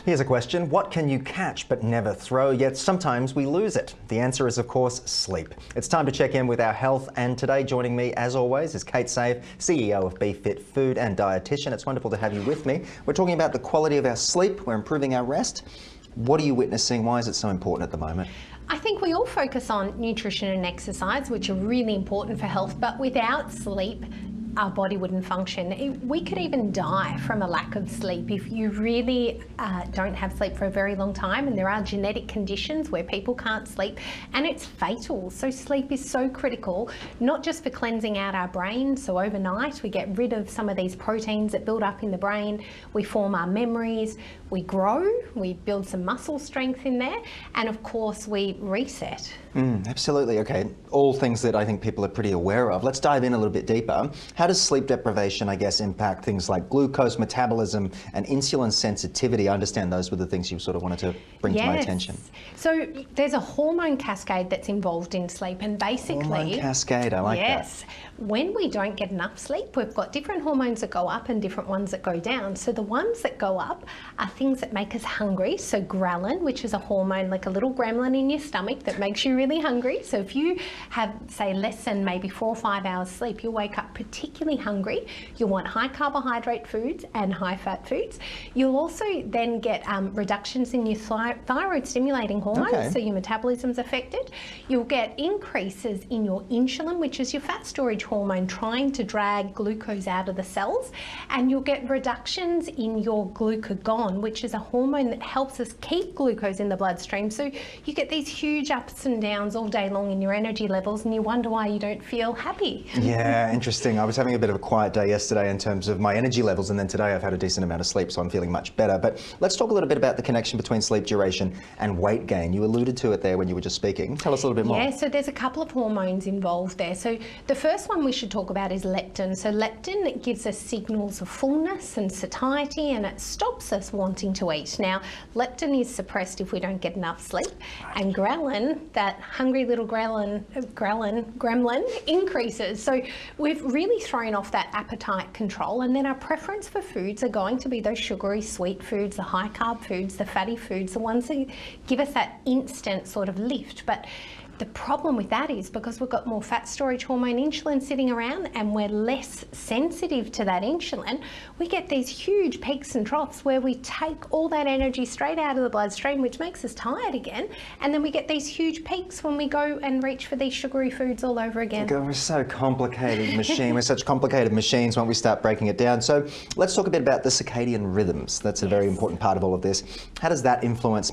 Here's a question. What can you catch but never throw, yet sometimes we lose it? The answer is, of course, sleep. It's time to check in with our health, and today joining me, as always, is Kate Save, CEO of BeFit Food and dietitian. It's wonderful to have you with me. We're talking about the quality of our sleep. We're improving our rest. What are you witnessing? Why is it so important at the moment? I think we all focus on nutrition and exercise, which are really important for health, but without sleep, our body wouldn't function. We could even die from a lack of sleep if you really don't have sleep for a very long time, and there are genetic conditions where people can't sleep and it's fatal. So sleep is so critical, not just for cleansing out our brain. So overnight we get rid of some of these proteins that build up in the brain, we form our memories, we grow, we build some muscle strength in there, and of course we reset. Absolutely. Okay, all things that I think people are pretty aware of. Let's dive in a little bit deeper. How does sleep deprivation, I guess, impact things like glucose metabolism and insulin sensitivity? I understand those were the things you sort of wanted to bring to my attention. So there's a hormone cascade that's involved in sleep, and basically... Hormone cascade, I like that. Yes. When we don't get enough sleep, we've got different hormones that go up and different ones that go down. So the ones that go up are things that make us hungry. So ghrelin, which is a hormone like a little gremlin in your stomach that makes you really hungry. So if you have, say, less than maybe 4 or 5 hours sleep, you'll wake up particularly hungry. You'll want high carbohydrate foods and high fat foods. You'll also then get reductions in your thyroid stimulating hormones, so your metabolism's affected. You'll get increases in your insulin, which is your fat storage hormone, trying to drag glucose out of the cells, and you'll get reductions in your glucagon, which is a hormone that helps us keep glucose in the bloodstream. So you get these huge ups and downs all day long in your energy levels, and you wonder why you don't feel happy. Yeah, interesting. I was having a bit of a quiet day yesterday in terms of my energy levels, and then today I've had a decent amount of sleep, so I'm feeling much better. But let's talk a little bit about the connection between sleep duration and weight gain. You alluded to it there when you were just speaking. Tell us a little bit more. Yeah, so there's a couple of hormones involved there. So the first one we should talk about is leptin. So leptin, it gives us signals of fullness and satiety, and it stops us wanting to eat. Now, leptin is suppressed if we don't get enough sleep, and ghrelin, that hungry little gremlin, increases. So we've really thrown off that appetite control, and then our preference for foods are going to be those sugary sweet foods, the high carb foods, the fatty foods, the ones that give us that instant sort of lift. But the problem with that is because we've got more fat storage hormone insulin sitting around and we're less sensitive to that insulin, we get these huge peaks and troughs where we take all that energy straight out of the bloodstream, which makes us tired again, and then we get these huge peaks when we go and reach for these sugary foods all over again. God, we're so complicated machine. We're such complicated machines when we start breaking it down. So let's talk a bit about the circadian rhythms. That's a very important part of all of this. How does that influence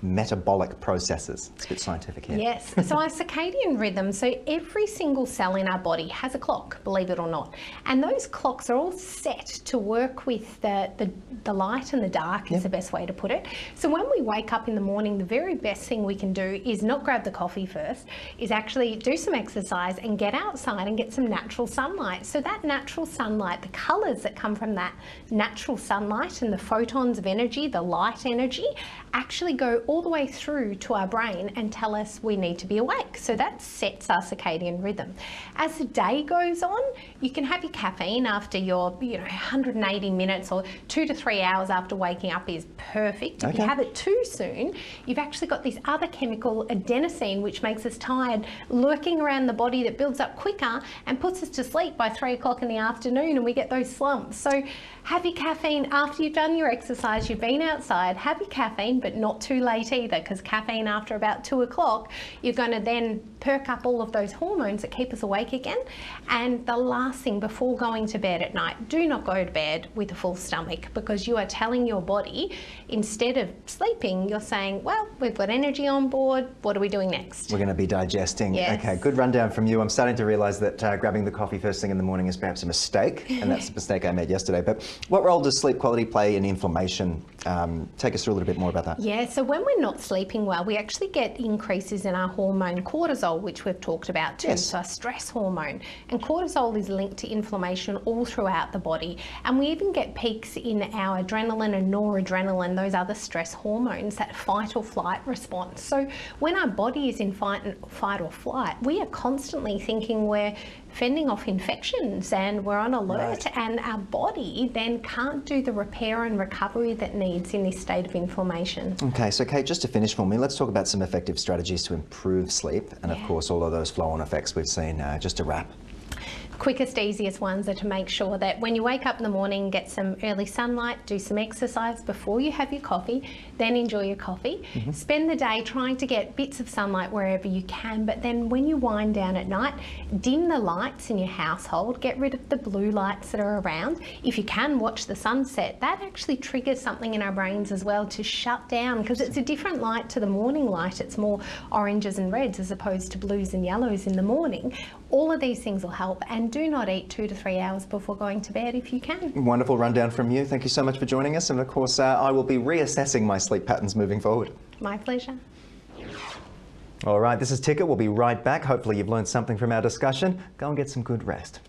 metabolic processes? It's a bit scientific here. Yes, so our circadian rhythm, so every single cell in our body has a clock, believe it or not, and those clocks are all set to work with the light and the dark is the best way to put it. So when we wake up in the morning, the very best thing we can do is not grab the coffee first, is actually do some exercise and get outside and get some natural sunlight. So that natural sunlight, the colours that come from that natural sunlight and the photons of energy, the light energy, actually go all the way through to our brain and tell us we need to be awake. So that sets our circadian rhythm. As the day goes on, you can have your caffeine after your 180 minutes or 2 to 3 hours after waking up is perfect. If you have it too soon, you've actually got this other chemical, adenosine, which makes us tired, lurking around the body that builds up quicker and puts us to sleep by 3 o'clock in the afternoon, and we get those slumps. So have your caffeine after you've done your exercise, you've been outside, have your caffeine, but not too late either, because caffeine after about 2 o'clock, you're going to then perk up all of those hormones that keep us awake again. And the last thing before going to bed at night, do not go to bed with a full stomach, because you are telling your body, instead of sleeping, you're saying, well, we've got energy on board, what are we doing next? We're going to be digesting. Yes. Okay, good rundown from you. I'm starting to realise that grabbing the coffee first thing in the morning is perhaps a mistake, and that's a mistake I made yesterday. But what role does sleep quality play in inflammation? Take us through a little bit more about that. Yeah, so when we're not sleeping well, we actually get increases in our hormone cortisol, which we've talked about too, so our stress hormone. And cortisol is linked to inflammation all throughout the body. And we even get peaks in our adrenaline and noradrenaline, those other stress hormones, that fight or flight response. So when our body is in fight or flight, we are constantly thinking we're fending off infections, and we're on alert, and our body then can't do the repair and recovery that needs in this state of inflammation. Okay, so Kate, just to finish for me, let's talk about some effective strategies to improve sleep and of course all of those flow-on effects we've seen. Just to wrap. Quickest, easiest ones are to make sure that when you wake up in the morning, get some early sunlight, do some exercise before you have your coffee, then enjoy your coffee. Spend the day trying to get bits of sunlight wherever you can, but then when you wind down at night, dim the lights in your household, get rid of the blue lights that are around. If you can, watch the sunset. That actually triggers something in our brains as well to shut down, because it's a different light to the morning light. It's more oranges and reds as opposed to blues and yellows in the morning. All of these things will help, and do not eat 2 to 3 hours before going to bed if you can. Wonderful rundown from you. Thank you so much for joining us, and of course I will be reassessing my sleep patterns moving forward. My pleasure. All right, this is Ticket. We'll be right back. Hopefully you've learned something from our discussion. Go and get some good rest.